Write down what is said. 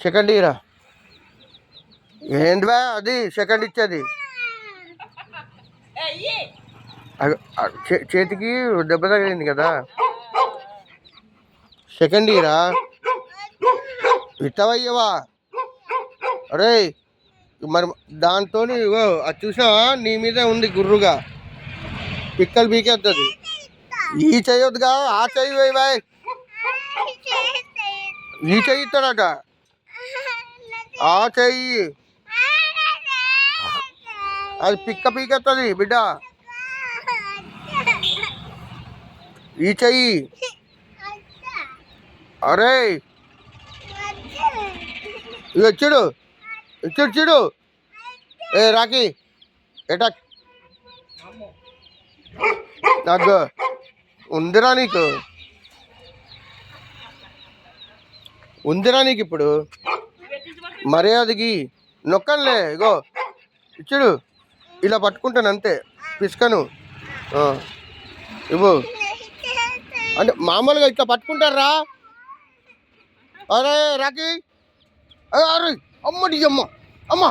second ఇయరా ఏంటివా అది second ఇచ్చేది చేతికి దెబ్బ తగిలింది కదా సెకండ్ ఇయరా ఇట్టవయ్యవా అరే మరి దాంతో అది చూసావా నీ మీదే ఉంది గుర్రుగా పిక్కలు పీకేస్తుంది ఈ చెయ్యొద్దుగా ఆ చెయ్యి వేయి బాయ్ ఈ చెయ్యి ఇస్తాడట ఆ చెయ్యి అది పిక్క పీకేస్తుంది బిడ్డ ఈ చెయ్యి అరే ఇక చూడు చూడు చూడు ఏ రాకి ఎటా నాకు ఉందిరా నీకు ఇప్పుడు మర్యాదకి నొక్కనులే ఇగో ఇచ్చుడు ఇలా పట్టుకుంటాను అంతే పిసుకను ఇవ్వు అంటే మామూలుగా ఇట్లా పట్టుకుంటారా అరే రాకి అరే అమ్మడి అమ్మ అమ్మ